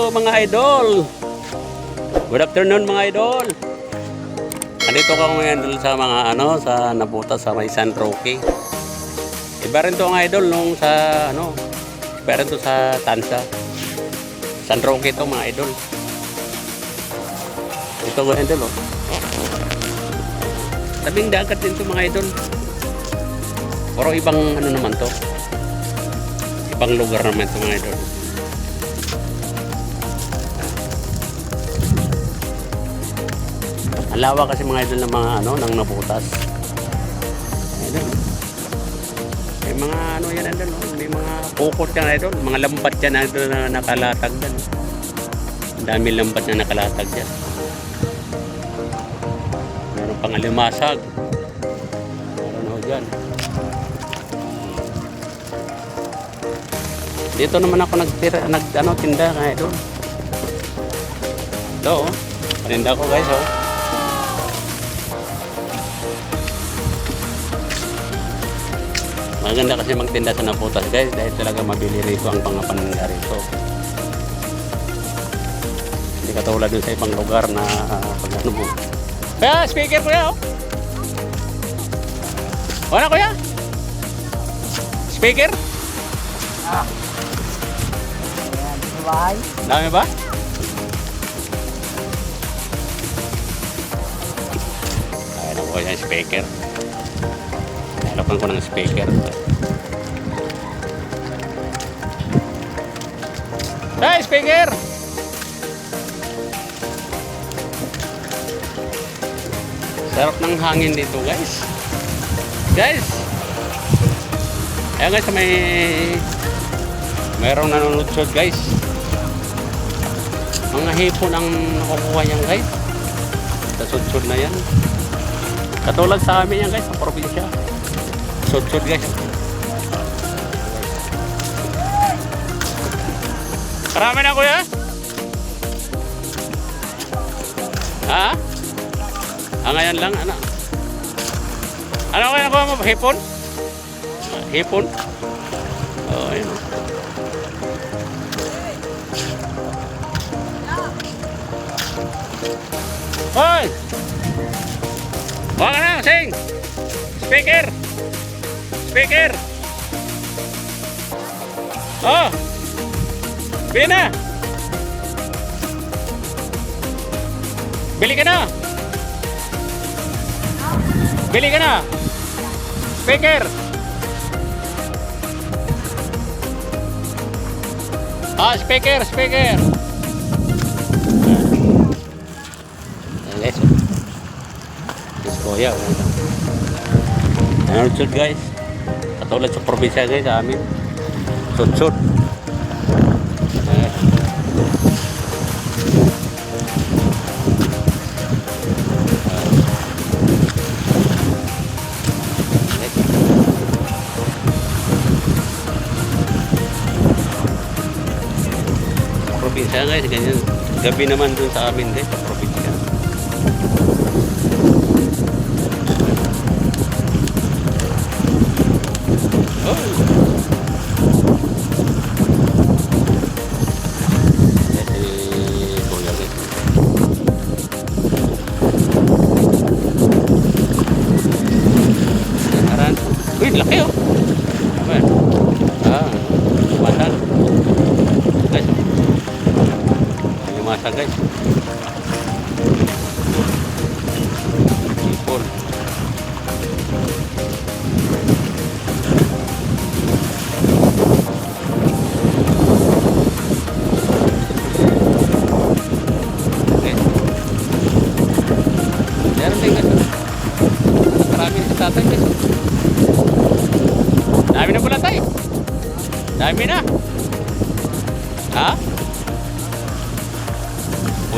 Hello mga idol. Good afternoon mga idol. Andito ko ngayon dun sa mga sa nabutas sa may San Roque. Iba rin to mga idol nung sa iba rin to sa Tansa. San Roque to mga idol. Ito mga idol oh. Tabing dagat din to mga idol. Pero ibang naman to. Ibang lugar naman to mga idol. Ang lawa kasi mga idol ng mga ng nabutas. Idol. May mga yan idol, may mga pukot yan idol, mga lambat yan idol na nakalatag yan. Ang dami lambat na nakalatag yan. Meron pang alimasag. Meron dyan. Dito naman ako tinda nga idol. Ito oh. Paninda ko guys oh. Maganda kasi magtinda sa nabutas guys dahil talaga mabili rito ang pangapanangga rito. Hindi katulad dun sa ibang lugar na pag mo. Kaya speaker kuya oh. Wala kuya? Speaker? Ah. Ayan, dami ba? Ayan ako yung speaker. Harapan ko ng speaker. Hey, speaker! Sarap ng hangin dito, guys. Guys! Ayan guys, mayroong nanonood guys. Mga hipon ang nakukuha yan, guys. Sa sudsud na yan. Katulad sa amin yan, guys, sa probinsya. Sudsud guys. Karami na kuya? Ha? Ngayon lang ano? Ano kaya nakuha mo? Hipon? Hipon? Oh, ayun. Hoy! Huwag ka na, sing! Speaker! Speaker! Oh! Bili na! Bili ka na! Bili ka na! Speaker! Ah, speaker! Speaker! Guys, guys kuya. Ano sud guys? Katulad sa probinsya guys sa amin. Sud-sud. Probinsya guys, ganyan. Gabi naman dun sa amin din, sa probinsya. Oh. Kuya guys. Aran. Uy, laki oh. Ayan. Matan. Guys. Masa guys. Ipon. Okay. Meron din guys. Marami si tatay guys. Dami na pala tayo. Dami na. Ha?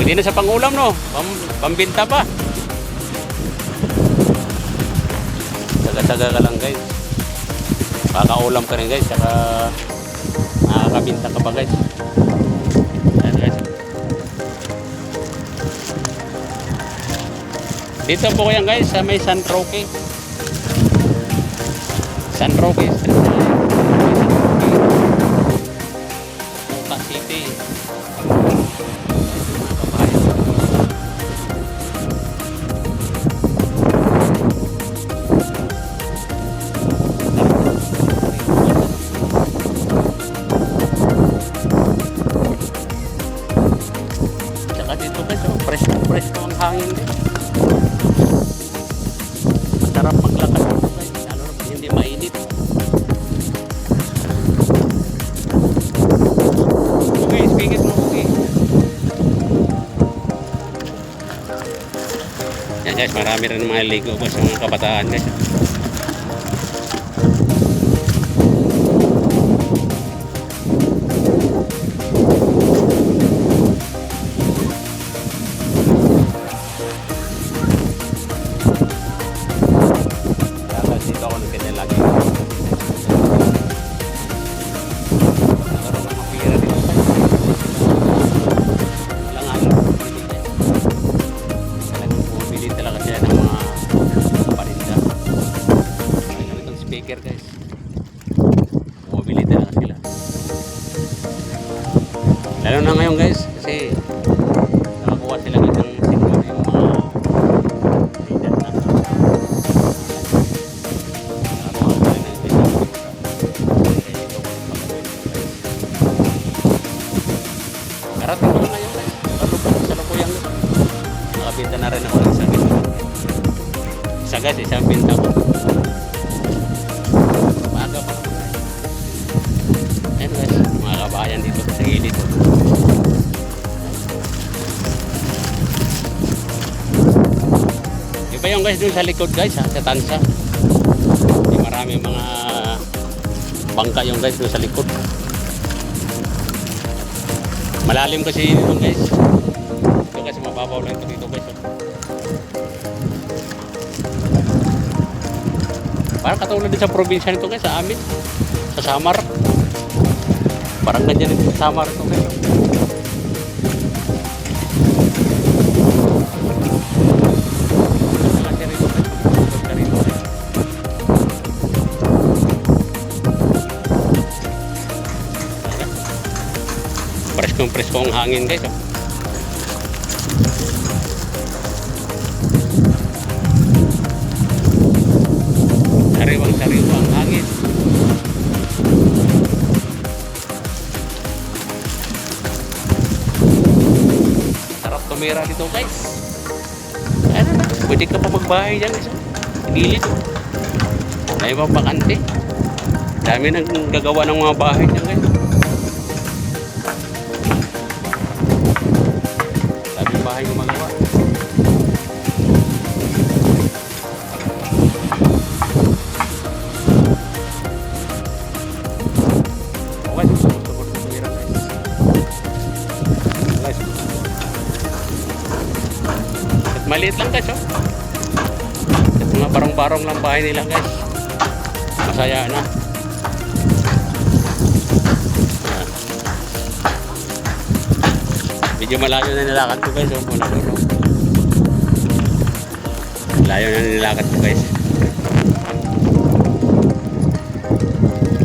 Pwede na sa pangulam no, pambinta pa. Taga-taga ka lang guys. Pakaulam ka rin guys, saka makakabinta ka pa guys. Ayan guys. Dito po yan guys sa may San Roque. San Roque. City. Tsaka dito guys, oh, fresh na ang hangin din. Masarap maglakad dito guys, lalo na pag hindi mainit. Okay, speaking mo, okay. Yan guys, marami rin mga ligo guys, mga kabataan guys. Dito ako nagkanya lagi. Nagkaroon ng mapira dito. Walang ano. Talagang bumili talaga siya ng mga parinda. May ganitong speaker guys. Bumili talaga sila. Lalo na ngayon guys. Kasi nakakuha sila ng signal yung mga leader na. Karating ko na yun guys. Sa lukuyang nakabinta na rin ako ng isang ito. Isa guys, isang binta ko. Maaga pa naman guys. Ayan guys, mga kabayan dito sa gilid. Iba yung guys dun sa likod guys ha, sa tansa. Marami mga bangka yung guys dun sa likod. Malalim kasi dito guys. Ito kasi mababaw lang ito dito guys. Parang katulad din sa probinsya nito guys, sa amin. Sa Samar. Parang ganyan dito sa Samar ito guys. Preskong hangin guys. Oh. Sariwang hangin. Sarap tumira dito guys. Ano na, pwede ka pa magbahay dyan guys. Gilid. Dahil pa bakante. Dami nang gagawa ng mga bahay dyan guys. Bahay yung magawa. Okay, susunod na tumira guys. At maliit lang guys, oh. At mga barong-barong lang bahay nila guys. Masaya na. Medyo malayo na nilakad ko guys. Oh, mula dulo. Malayo na nilakad ko guys.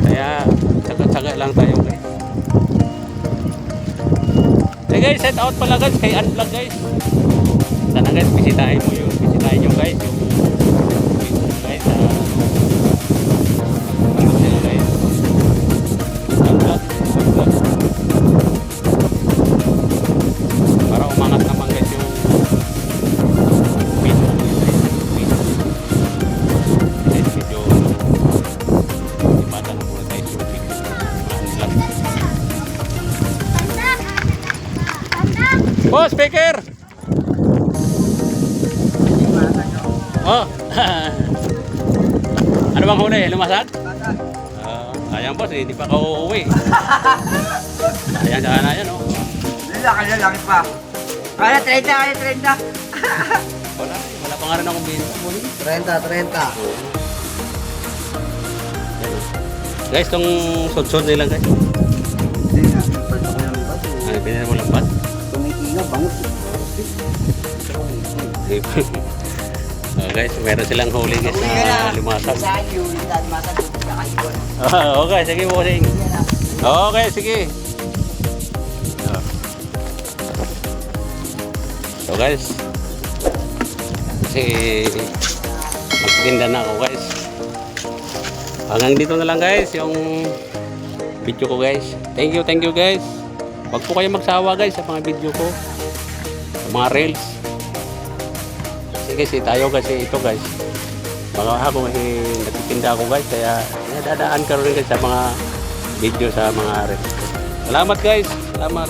Kaya tsaga-tsaga lang tayo guys. Hey guys, set out pala guys kay Unplug guys. Sana guys, bisitahin mo yung bisitahin nyo guys. Yung guys guys. Unplug. Para umangat naman guys yung video. Guys, medyo ipatan na muna tayo shooting. Oh, speaker! Oh! Ano bang huli? Lumasag? Ayan boss, hindi pa ka uuwi. Ayan, saka na yan oh. Laki pa. Kaya 30, kaya 30. Wala pa nga rin akong binta. 30. Guys, itong sudsod nila guys. Hindi nga, pwede ko yung bato. Ano, pinili mo lang ba? Tumikinga, bangus. Guys, meron silang huli guys na limasag. Sa yun, limasag, nakaiwan. Okay, sige bossing. Okay, sige. guys. Kasi magtinda na ako guys. Hanggang dito na lang guys yung video ko guys. Thank you guys. Huwag po kayo magsawa guys sa mga video ko. Sa mga reels. Kasi tayo kasi ito guys. Baka ako kasi nagtitinda ako guys. Kaya nadadaan ka rin guys sa mga video sa mga reels. Salamat guys. Salamat.